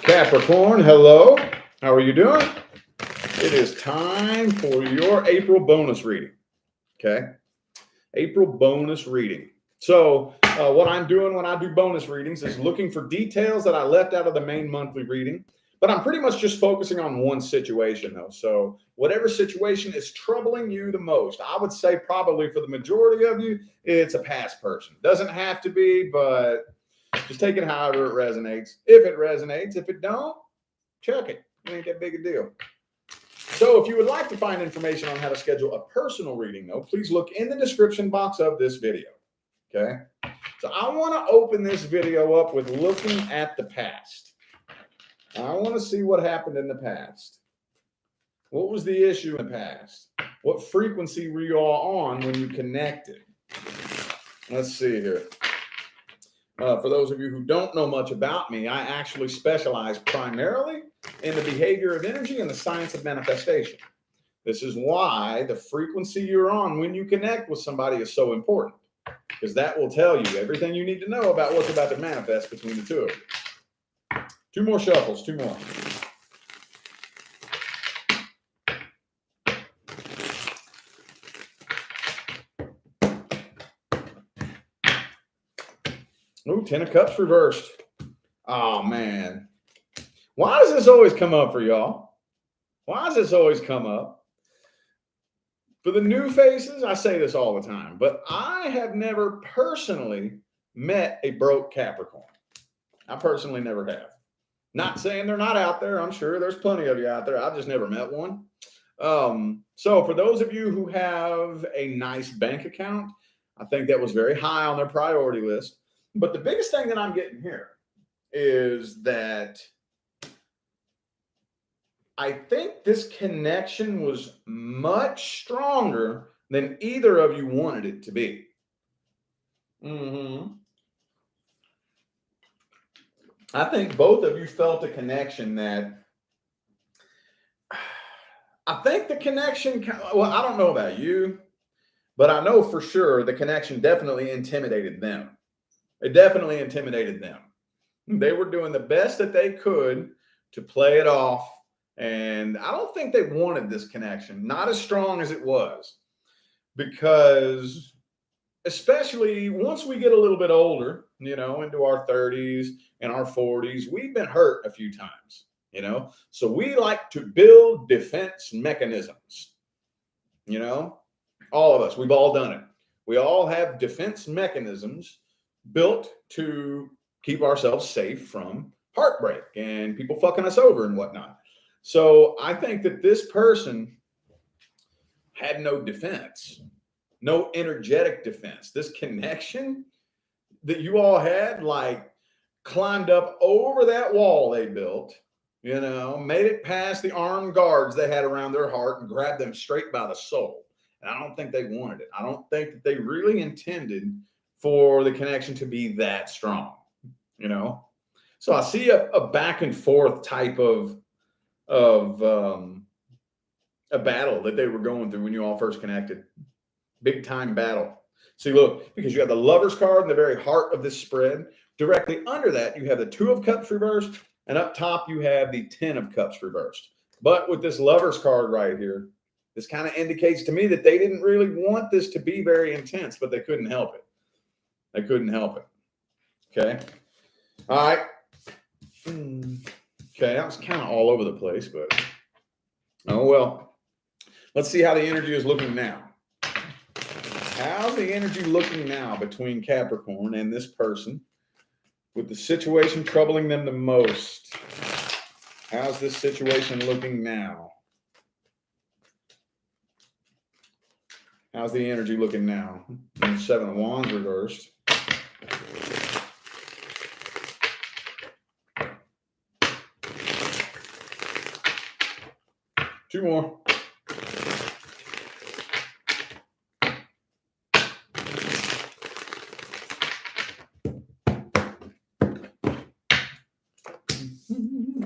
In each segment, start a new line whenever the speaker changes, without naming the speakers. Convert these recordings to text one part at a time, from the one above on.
Capricorn, hello. How are you doing? It is time for your April bonus reading. Okay. April bonus reading. So, what I'm doing when I do bonus readings is looking for details that I left out of the main monthly reading. But I'm pretty much just focusing on one situation, though. So, whatever situation is troubling you the most, I would say probably for the majority of you, it's a past person. Doesn't have to be, but just take it however it resonates. If it resonates, if it don't, chuck it. It ain't that big a deal. So if you would like to find information on how to schedule a personal reading, though, please look in the description box of this video. Okay. So I want to open this video up with looking at the past. I want to see what happened in the past. What was the issue in the past? What frequency were you all on when you connected? Let's see here. For those of you who don't know much about me, I actually specialize primarily in the behavior of energy and the science of manifestation. This is why the frequency you're on when you connect with somebody is so important, because that will tell you everything you need to know about what's about to manifest between the two of you. Two more shuffles, two more. Ooh, 10 of Cups reversed. Oh, man. Why does this always come up for y'all? Why does this always come up? For the new faces, I say this all the time, but I have never personally met a broke Capricorn. I personally never have. Not saying they're not out there. I'm sure there's plenty of you out there. I've just never met one. So for those of you who have a nice bank account, I think that was very high on their priority list. But the biggest thing that I'm getting here is that I think this connection was much stronger than either of you wanted it to be. I think both of you felt a connection that I think the connection, well, I don't know about you, but I know for sure the connection definitely intimidated them. It definitely intimidated them. They were doing the best that they could to play it off. And I don't think they wanted this connection, not as strong as it was, because especially once we get a little bit older, into our 30s and our 40s, we've been hurt a few times, so we like to build defense mechanisms, all of us, we've all done it. We all have defense mechanisms built to keep ourselves safe from heartbreak and people fucking us over and whatnot. So I think that this person had no defense, no energetic defense. This connection that you all had, like, climbed up over that wall they built, made it past the armed guards they had around their heart and grabbed them straight by the soul. And I don't think they wanted it. I don't think that they really intended for the connection to be that strong, So I see a back and forth type of a battle that they were going through when you all first connected. Big time battle. See, look, because you have the Lover's card in the very heart of this spread. Directly under that, you have the 2 of Cups reversed, and up top you have the 10 of Cups reversed. But with this Lover's card right here, this kind of indicates to me that they didn't really want this to be very intense, but they couldn't help it. They couldn't help it. Okay. All right. Okay, that was kind of all over the place, but oh well. Let's see how the energy is looking now. How's the energy looking now between Capricorn and this person with the situation troubling them the most? How's this situation looking now? How's the energy looking now? 7 of Wands reversed. Two more.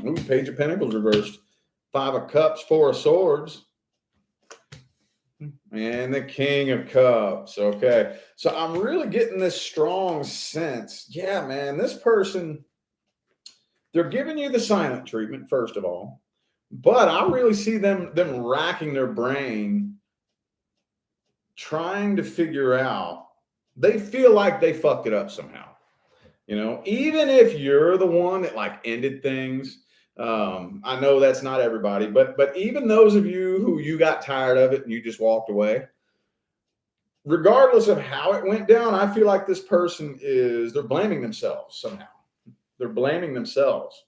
Ooh, Page of Pentacles reversed. 5 of Cups, 4 of Swords. And the King of Cups. Okay. So I'm really getting this strong sense. Yeah, man, this person They're giving you the silent treatment, first of all, but I really see them racking their brain trying to figure out. They feel like they fucked it up somehow. Even if you're the one that like ended things. I know that's not everybody, but even those of you who you got tired of it and you just walked away, regardless of how it went down, I feel like this person they're blaming themselves somehow. They're blaming themselves.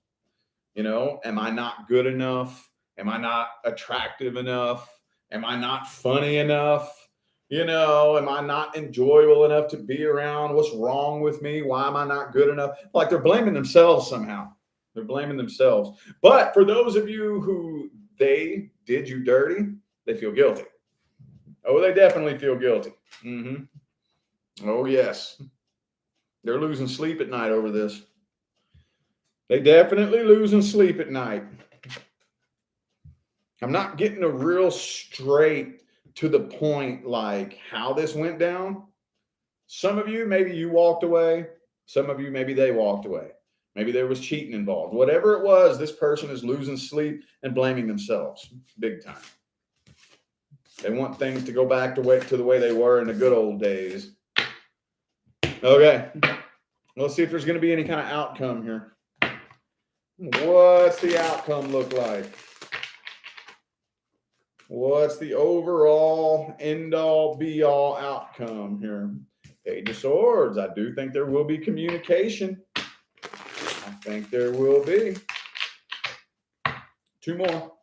Am I not good enough? Am I not attractive enough? Am I not funny enough? Am I not enjoyable enough to be around? What's wrong with me? Why am I not good enough? Like they're blaming themselves somehow. They're blaming themselves. But for those of you who they did you dirty, they feel guilty. Oh, they definitely feel guilty. Oh, yes. They're losing sleep at night over this. They definitely losing sleep at night. I'm not getting a real straight to the point like how this went down. Some of you, maybe you walked away. Some of you, maybe they walked away. Maybe there was cheating involved. Whatever it was, this person is losing sleep and blaming themselves big time. They want things to go back to the way they were in the good old days. Okay. Let's see if there's going to be any kind of outcome here. What's the outcome look like? What's the overall end-all, be-all outcome here? Page of Swords. I do think there will be communication. I think there will be. Two more.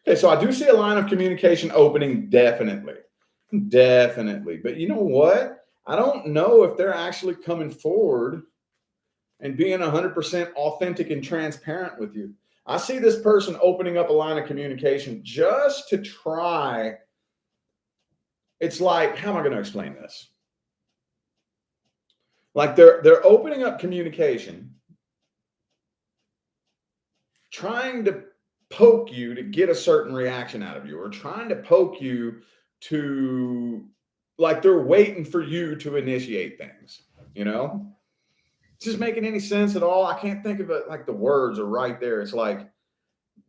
Okay, so I do see a line of communication opening, definitely. But you know what? I don't know if they're actually coming forward and being 100% authentic and transparent with you. I see this person opening up a line of communication just to try. It's like, how am I going to explain this? Like they're opening up communication, trying to poke you to get a certain reaction out of you, or trying to poke you to, like they're waiting for you to initiate things, It's just making any sense at all. I can't think of it. Like the words are right there. It's like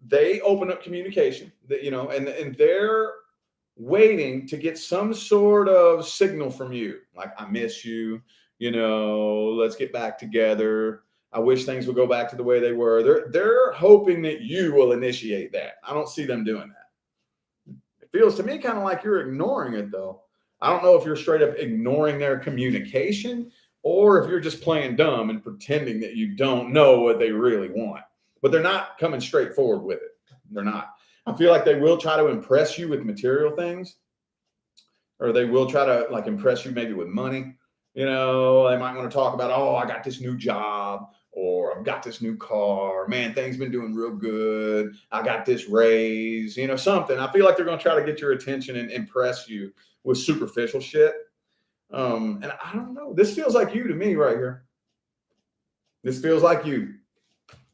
they open up communication, and they're waiting to get some sort of signal from you. Like, I miss you, let's get back together. I wish things would go back to the way they were. They're hoping that you will initiate that. I don't see them doing that. It feels to me kind of like you're ignoring it, though. I don't know if you're straight up ignoring their communication or if you're just playing dumb and pretending that you don't know what they really want. But they're not coming straight forward with it. They're not. I feel like they will try to impress you with material things, or they will try to like impress you maybe with money. They might want to talk about, oh, I got this new job, or I've got this new car. Man, things been doing real good. I got this raise, something. I feel like they're going to try to get your attention and impress you with superficial shit. And I don't know. This feels like you to me right here. This feels like you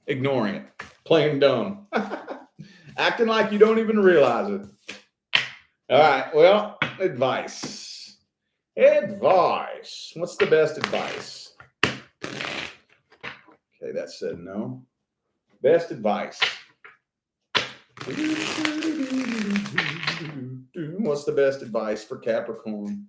ignoring it, playing dumb, acting like you don't even realize it. All right. Well, advice. What's the best advice? Okay, that said no. Best advice. What's the best advice for Capricorn?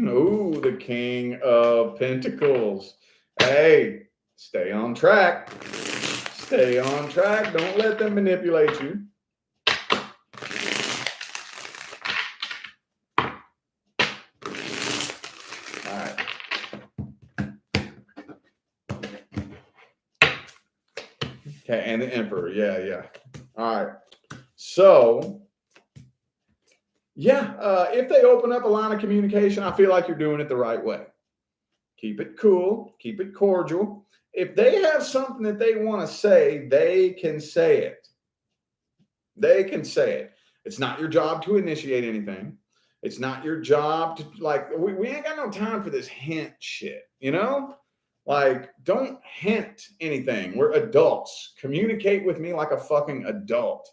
Oh, the King of Pentacles. Hey, stay on track. Stay on track. Don't let them manipulate you. All right. Okay, and the Emperor. Yeah. All right. So, if they open up a line of communication, I feel like you're doing it the right way. Keep it cool. Keep it cordial. If they have something that they want to say, they can say it. They can say it. It's not your job to initiate anything. It's not your job to, like, we ain't got no time for this hint shit, Like, don't hint anything. We're adults. Communicate with me like a fucking adult.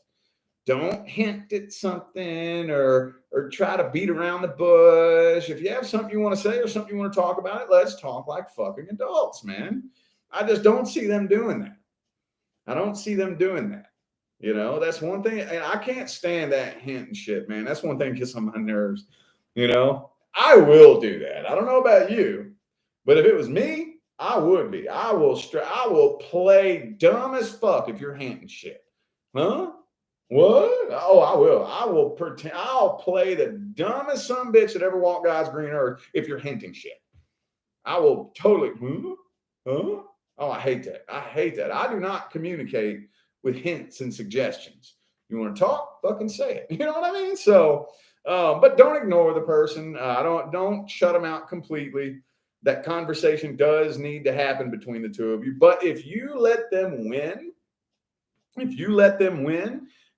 Don't hint at something or try to beat around the bush. If you have something you want to say or something you want to talk about it, let's talk like fucking adults, man. I just don't see them doing that. I don't see them doing that. You know, that's one thing. And I can't stand that hint and shit, man. That's one thing that gets on my nerves. You know, I will do that. I don't know about you, but if it was me, I would be. I will play dumb as fuck if you're hinting shit. Huh? What? Oh, I will. I will pretend. I'll play the dumbest son bitch that ever walked God's green earth if you're hinting shit. I will totally. Huh? Huh? Oh, I hate that. I hate that. I do not communicate with hints and suggestions. You want to talk? Fucking say it. You know what I mean? So, but don't ignore the person. Don't shut them out completely. That conversation does need to happen between the two of you. But if you let them win,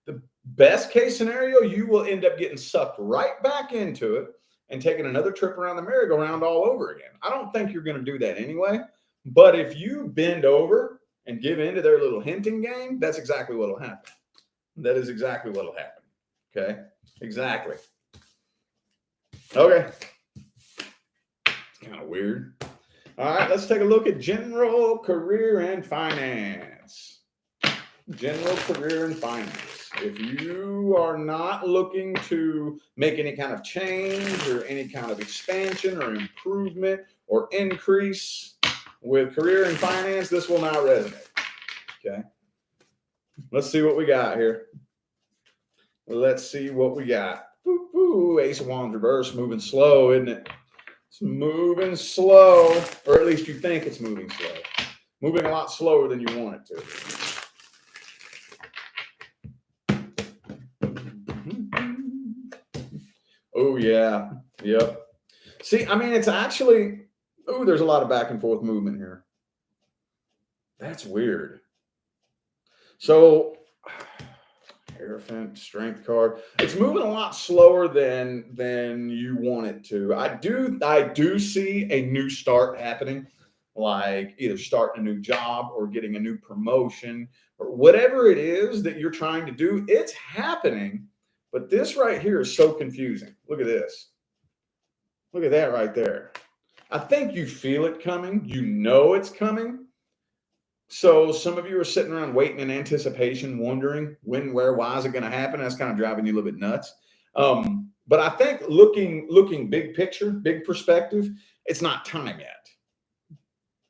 the best case scenario, you will end up getting sucked right back into it and taking another trip around the merry-go-round all over again. I don't think you're going to do that anyway. But if you bend over and give in to their little hinting game, that's exactly what will happen. That is exactly what will happen. Okay? Exactly. Okay. It's kind of weird. All right, let's take a look at general career and finance. General career and finance. If you are not looking to make any kind of change or any kind of expansion or improvement or increase with career and finance, this will not resonate. Okay. Let's see what we got here. Let's see what we got. Ooh, Ace of Wands reverse, moving slow, isn't it? It's moving slow, or at least you think it's moving slow. Moving a lot slower than you want it to. Oh, yeah. Yep. See, I mean, it's actually, there's a lot of back and forth movement here. That's weird. So, Hierophant, strength card. It's moving a lot slower than you want it to. I do see a new start happening, like either starting a new job or getting a new promotion or whatever it is that you're trying to do. It's happening, but this right here is so confusing. Look at this. Look at that right there. I think you feel it coming. You know it's coming. So some of you are sitting around waiting in anticipation, wondering when, where, why is it going to happen? That's kind of driving you a little bit nuts. But I think looking big picture, big perspective, it's not time yet.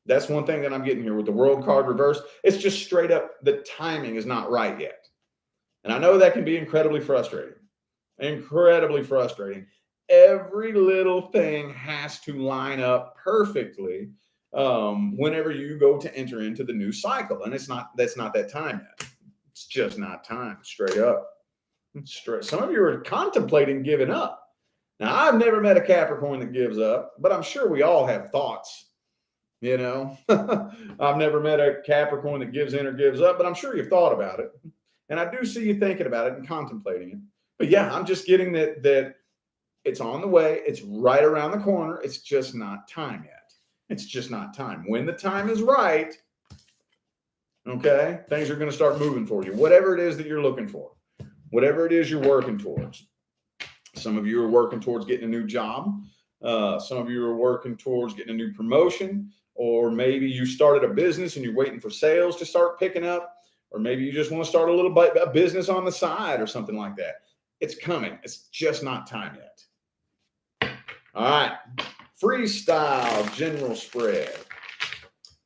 That's one thing that I'm getting here with the World card reverse. It's just straight up, the timing is not right yet. And I know that can be incredibly frustrating. Incredibly frustrating. Every little thing has to line up perfectly whenever you go to enter into the new cycle. And that's not that time yet. It's just not time, straight up. Some of you are contemplating giving up. Now, I've never met a Capricorn that gives up, but I'm sure we all have thoughts. You know, I've never met a Capricorn that gives in or gives up, but I'm sure you've thought about it. And I do see you thinking about it and contemplating it. But yeah, I'm just getting that it's on the way. It's right around the corner. It's just not time yet. It's just not time. When the time is right, okay, things are going to start moving for you. Whatever it is that you're looking for, whatever it is you're working towards. Some of you are working towards getting a new job. Some of you are working towards getting a new promotion, or maybe you started a business and you're waiting for sales to start picking up, or maybe you just want to start a business on the side or something like that. It's coming. It's just not time yet. All right. Freestyle general spread.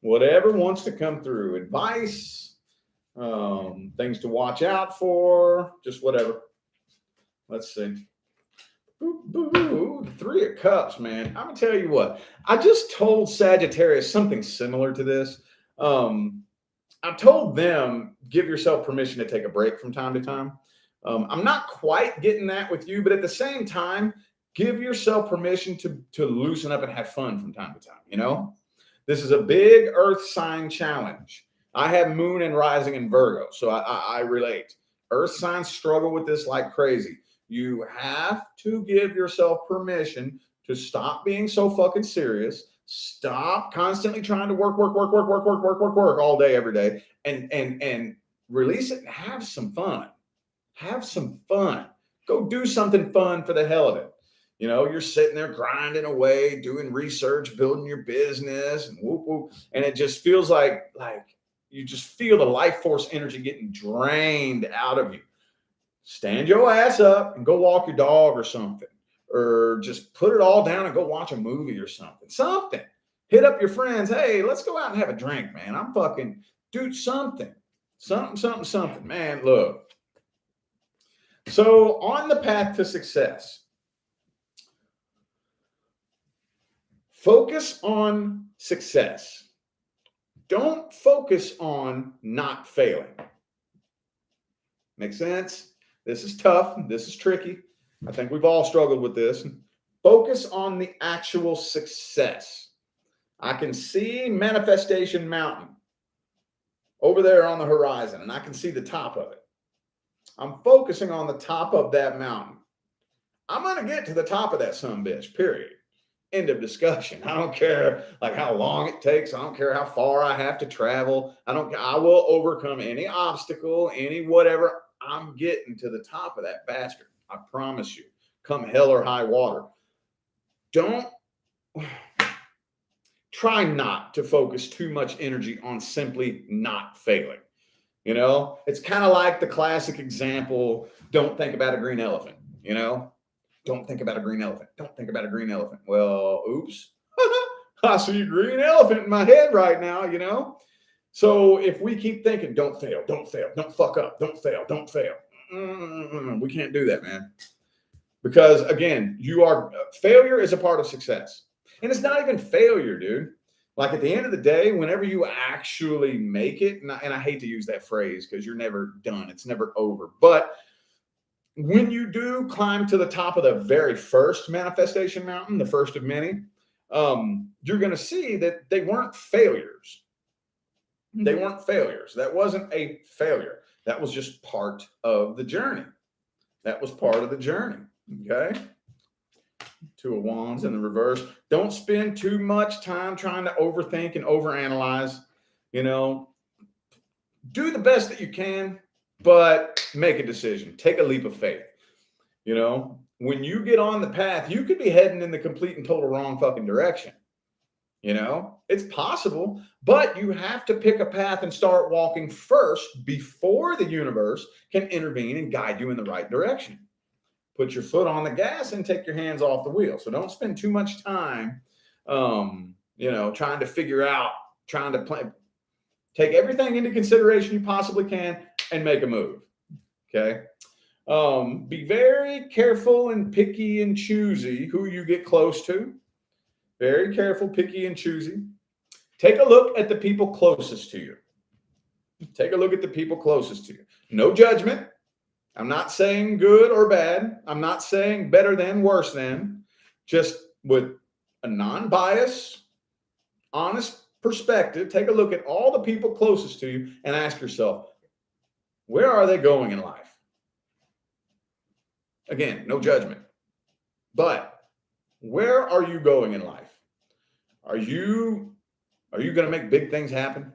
Whatever wants to come through. Advice, things to watch out for, just whatever. Let's see. Ooh, 3 of Cups, man. I'm going to tell you what. I just told Sagittarius something similar to this. I told them, give yourself permission to take a break from time to time. I'm not quite getting that with you, but at the same time, give yourself permission to loosen up and have fun from time to time. You know, this is a big earth sign challenge. I have moon and rising in Virgo, so I relate. Earth signs struggle with this like crazy. You have to give yourself permission to stop being so fucking serious. Stop constantly trying to work all day, every day, and release it and have some fun. Have some fun. Go do something fun for the hell of it. You know, you're sitting there grinding away, doing research, building your business, and whoop whoop, and it just feels like you just feel the life force energy getting drained out of you. Stand your ass up and go walk your dog or something, or just put it all down and go watch a movie or something. Something. Hit up your friends. Hey, let's go out and have a drink, man. I'm fucking do something. Something. Man, look. So on the path to success, focus on success. Don't focus on not failing. Make sense? This is tough. This is tricky. I think we've all struggled with this. Focus on the actual success. I can see Manifestation Mountain over there on the horizon, and I can see the top of it. I'm focusing on the top of that mountain. I'm going to get to the top of that sumbitch, period. End of discussion. I don't care like how long it takes. I don't care how far I have to travel. I will overcome any obstacle, any whatever. I'm getting to the top of that bastard. I promise you. Come hell or high water. Don't try not to focus too much energy on simply not failing. You know, it's kind of like the classic example. Don't think about a green elephant, you know? Don't think about a green elephant. Don't think about a green elephant. Well, oops. I see a green elephant in my head right now, you know? So if we keep thinking, don't fail, don't fuck up, don't fail. We can't do that, man. Because again, failure is a part of success. And it's not even failure, dude. Like at the end of the day, whenever you actually make it, and I hate to use that phrase because you're never done. It's never over. But when you do climb to the top of the very first manifestation mountain, the first of many, you're going to see that they weren't failures. They weren't failures. That wasn't a failure. That was just part of the journey. That was part of the journey. Okay. Two of Wands in the reverse. Don't spend too much time trying to overthink and overanalyze. You know, do the best that you can, but make a decision. Take a leap of faith. You know, when you get on the path, you could be heading in the complete and total wrong fucking direction. You know, it's possible, but you have to pick a path and start walking first before the universe can intervene and guide you in the right direction. Put your foot on the gas and take your hands off the wheel. So don't spend too much time, you know, trying to figure out, trying to plan. Take everything into consideration you possibly can and make a move. Okay. Be very careful and picky and choosy who you get close to. Very careful, picky, and choosy. Take a look at the people closest to you. Take a look at the people closest to you. No judgment. I'm not saying good or bad. I'm not saying better than, worse than. Just with a non-biased, honest perspective, take a look at all the people closest to you and ask yourself, where are they going in life? Again, no judgment. But where are you going in life? Are you going to make big things happen?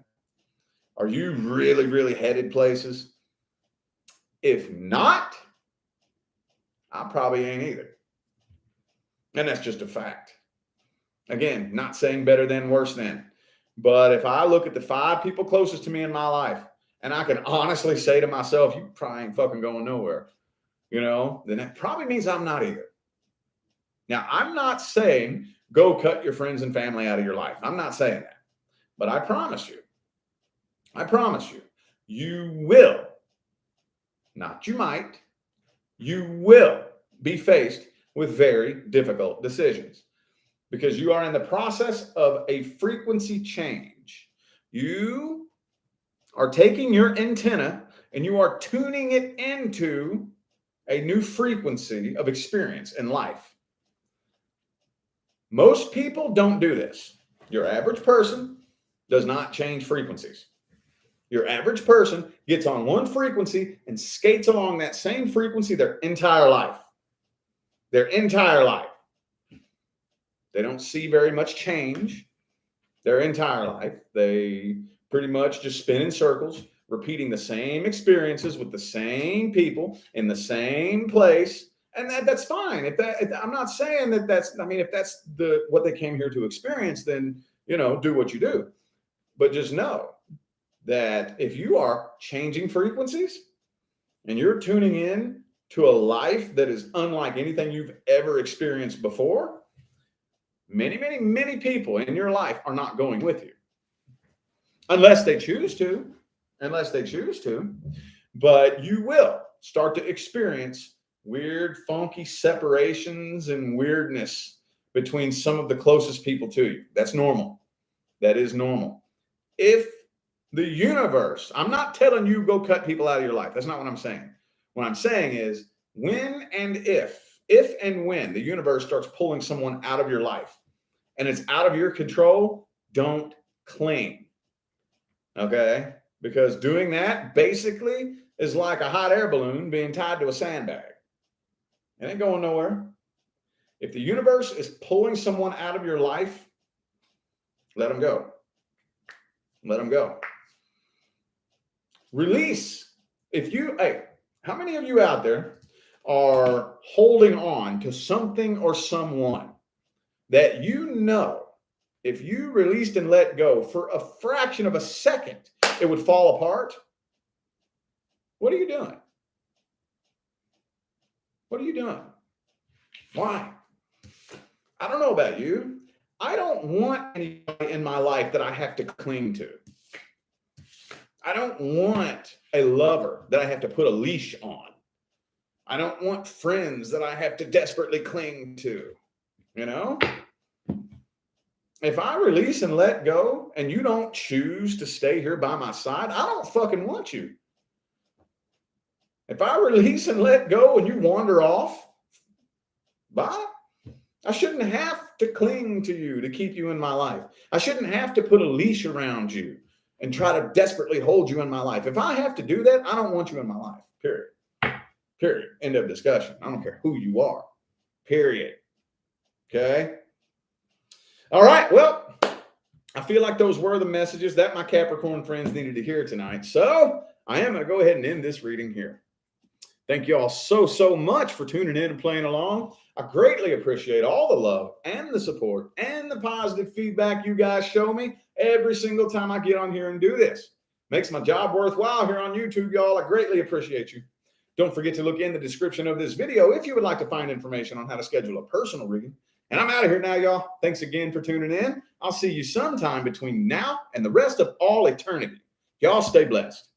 Are you really, really headed places? If not, I probably ain't either. And that's just a fact. Again, not saying better than, worse than. But if I look at the 5 people closest to me in my life, and I can honestly say to myself, you probably ain't fucking going nowhere, you know, then that probably means I'm not either. Now, I'm not saying go cut your friends and family out of your life. I'm not saying that. But I promise you, you will, not you might, you will be faced with very difficult decisions because you are in the process of a frequency change. You are taking your antenna and you are tuning it into a new frequency of experience in life. Most people don't do this. Your average person does not change frequencies. Your average person gets on one frequency and skates along that same frequency their entire life. Their entire life. They don't see very much change their entire life. They pretty much just spin in circles, repeating the same experiences with the same people in the same place. And that's fine. I'm not saying that I mean, if that's what they came here to experience, then, do what you do. But just know that if you are changing frequencies and you're tuning in to a life that is unlike anything you've ever experienced before, many, many, many people in your life are not going with you. Unless they choose to. But you will start to experience weird, funky separations and weirdness between some of the closest people to you. That's normal. That is normal. If the universe, I'm not telling you go cut people out of your life. That's not what I'm saying. What I'm saying is when and if and when the universe starts pulling someone out of your life and it's out of your control, don't cling. Okay? Because doing that basically is like a hot air balloon being tied to a sandbag. It ain't going nowhere. If the universe is pulling someone out of your life, let them go. Let them go. Release. How many of you out there are holding on to something or someone that if you released and let go for a fraction of a second, it would fall apart? What are you doing? What are you doing? Why? I don't know about you. I don't want anybody in my life that I have to cling to. I don't want a lover that I have to put a leash on. I don't want friends that I have to desperately cling to. If I release and let go and you don't choose to stay here by my side, I don't fucking want you. If I release and let go and you wander off, bye. I shouldn't have to cling to you to keep you in my life. I shouldn't have to put a leash around you and try to desperately hold you in my life. If I have to do that, I don't want you in my life. Period. End of discussion. I don't care who you are. Period. Okay? All right. Well, I feel like those were the messages that my Capricorn friends needed to hear tonight. So I am going to go ahead and end this reading here. Thank you all so much for tuning in and playing along. I greatly appreciate all the love and the support and the positive feedback you guys show me every single time I get on here and do this. Makes my job worthwhile here on YouTube, y'all. I greatly appreciate you. Don't forget to look in the description of this video if you would like to find information on how to schedule a personal reading. And I'm out of here now, y'all. Thanks again for tuning in. I'll see you sometime between now and the rest of all eternity. Y'all stay blessed.